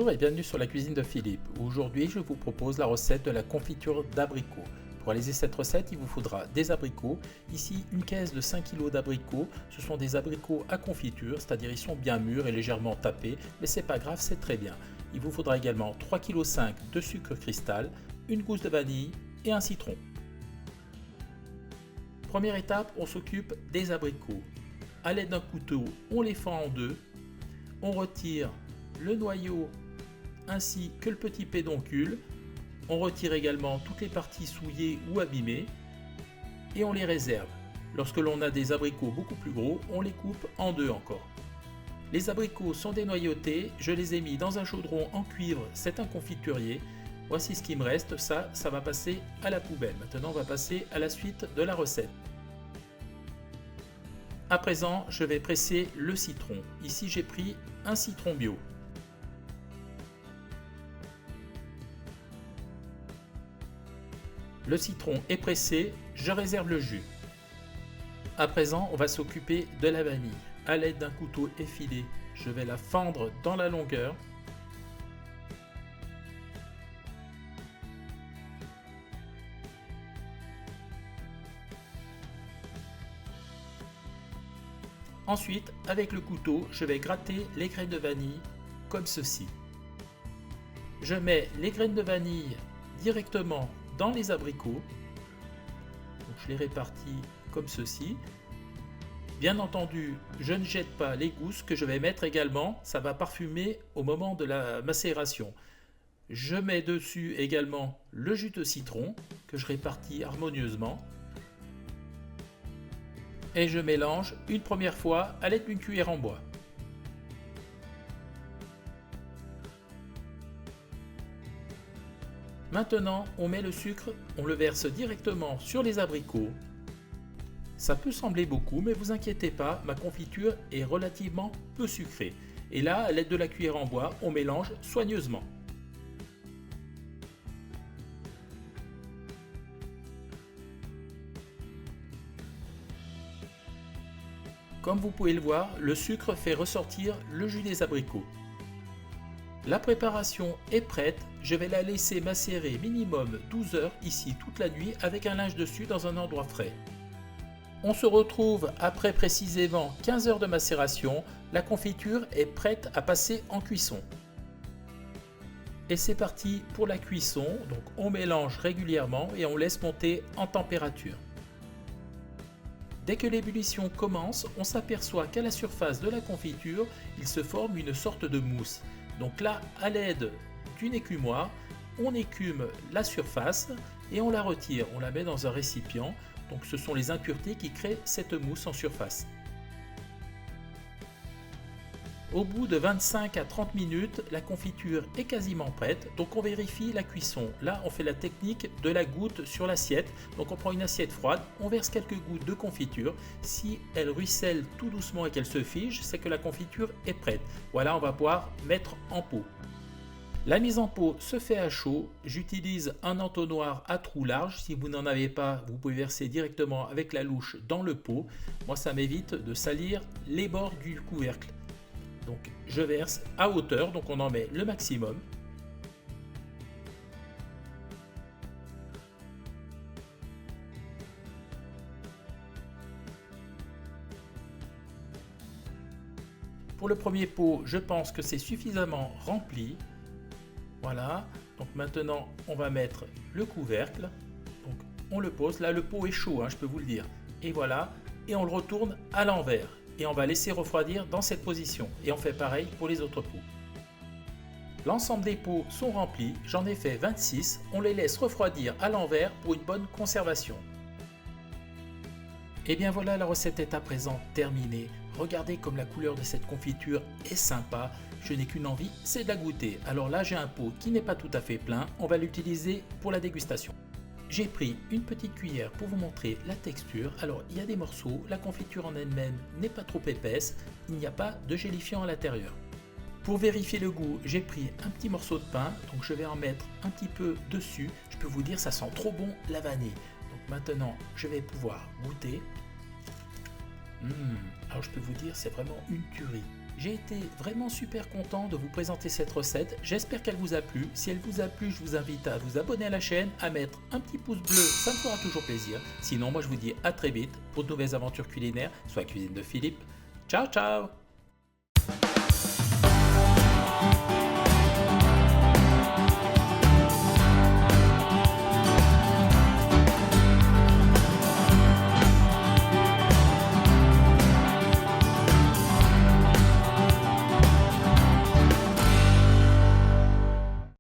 Bonjour et bienvenue sur la cuisine de Philippe. Aujourd'hui, je vous propose la recette de la confiture d'abricots. Pour réaliser cette recette, il vous faudra des abricots. Ici, une caisse de 5 kg d'abricots. Ce sont des abricots à confiture, c'est-à-dire ils sont bien mûrs et légèrement tapés, mais c'est pas grave, c'est très bien. Il vous faudra également 3,5 kg de sucre cristal, une gousse de vanille et un citron. Première étape, on s'occupe des abricots. À l'aide d'un couteau, on les fend en deux. On retire le noyau ainsi que le petit pédoncule. On retire également toutes les parties souillées ou abîmées et on les réserve. Lorsque l'on a des abricots beaucoup plus gros, on les coupe en deux encore. Les abricots sont dénoyautés, je les ai mis dans un chaudron en cuivre, c'est un confiturier. Voici ce qui me reste, ça va passer à la poubelle. Maintenant on va passer à la suite de la recette. À présent, je vais presser le citron. Ici j'ai pris un citron bio. Le citron est pressé, je réserve le jus. À présent, on va s'occuper de la vanille. À l'aide d'un couteau effilé, je vais la fendre dans la longueur. Ensuite, avec le couteau, je vais gratter les graines de vanille comme ceci. Je mets les graines de vanille directement dans les abricots. Donc, je les répartis comme ceci. Bien entendu, je ne jette pas les gousses que je vais mettre également, ça va parfumer au moment de la macération. Je mets dessus également le jus de citron que je répartis harmonieusement. Et je mélange une première fois à l'aide d'une cuillère en bois. Maintenant, on met le sucre, on le verse directement sur les abricots. Ça peut sembler beaucoup, mais vous inquiétez pas, ma confiture est relativement peu sucrée. Et là, à l'aide de la cuillère en bois, on mélange soigneusement. Comme vous pouvez le voir, le sucre fait ressortir le jus des abricots. La préparation est prête, je vais la laisser macérer minimum 12 heures ici toute la nuit avec un linge dessus dans un endroit frais. On se retrouve après précisément 15 heures de macération, la confiture est prête à passer en cuisson. Et c'est parti pour la cuisson, donc on mélange régulièrement et on laisse monter en température. Dès que l'ébullition commence, on s'aperçoit qu'à la surface de la confiture, il se forme une sorte de mousse. Donc là, à l'aide d'une écumoire, on écume la surface et on la retire. On la met dans un récipient. Donc ce sont les impuretés qui créent cette mousse en surface. Au bout de 25 à 30 minutes, la confiture est quasiment prête, donc on vérifie la cuisson. Là, on fait la technique de la goutte sur l'assiette. Donc on prend une assiette froide, on verse quelques gouttes de confiture. Si elle ruisselle tout doucement et qu'elle se fige, c'est que la confiture est prête. Voilà, on va pouvoir mettre en pot. La mise en pot se fait à chaud. J'utilise un entonnoir à trou large. Si vous n'en avez pas, vous pouvez verser directement avec la louche dans le pot. Moi, ça m'évite de salir les bords du couvercle. Donc je verse à hauteur, donc on en met le maximum. Pour le premier pot, je pense que c'est suffisamment rempli. Voilà, donc maintenant on va mettre le couvercle. Donc on le pose, là le pot est chaud, je peux vous le dire. Et voilà, et on le retourne à l'envers. Et on va laisser refroidir dans cette position. Et on fait pareil pour les autres pots. L'ensemble des pots sont remplis, j'en ai fait 26. On les laisse refroidir à l'envers pour une bonne conservation. Et bien voilà, la recette est à présent terminée. Regardez comme la couleur de cette confiture est sympa. Je n'ai qu'une envie, c'est de la goûter. Alors là, j'ai un pot qui n'est pas tout à fait plein. On va l'utiliser pour la dégustation. J'ai pris une petite cuillère pour vous montrer la texture. Alors il y a des morceaux, la confiture en elle-même n'est pas trop épaisse, il n'y a pas de gélifiant à l'intérieur. Pour vérifier le goût, j'ai pris un petit morceau de pain, donc je vais en mettre un petit peu dessus. Je peux vous dire, ça sent trop bon la vanille. Donc maintenant, je vais pouvoir goûter. Alors je peux vous dire, c'est vraiment une tuerie. J'ai été vraiment super content de vous présenter cette recette, j'espère qu'elle vous a plu. Si elle vous a plu, je vous invite à vous abonner à la chaîne, à mettre un petit pouce bleu, ça me fera toujours plaisir. Sinon, moi je vous dis à très vite pour de nouvelles aventures culinaires, soit Cuisine de Philippe. Ciao ciao!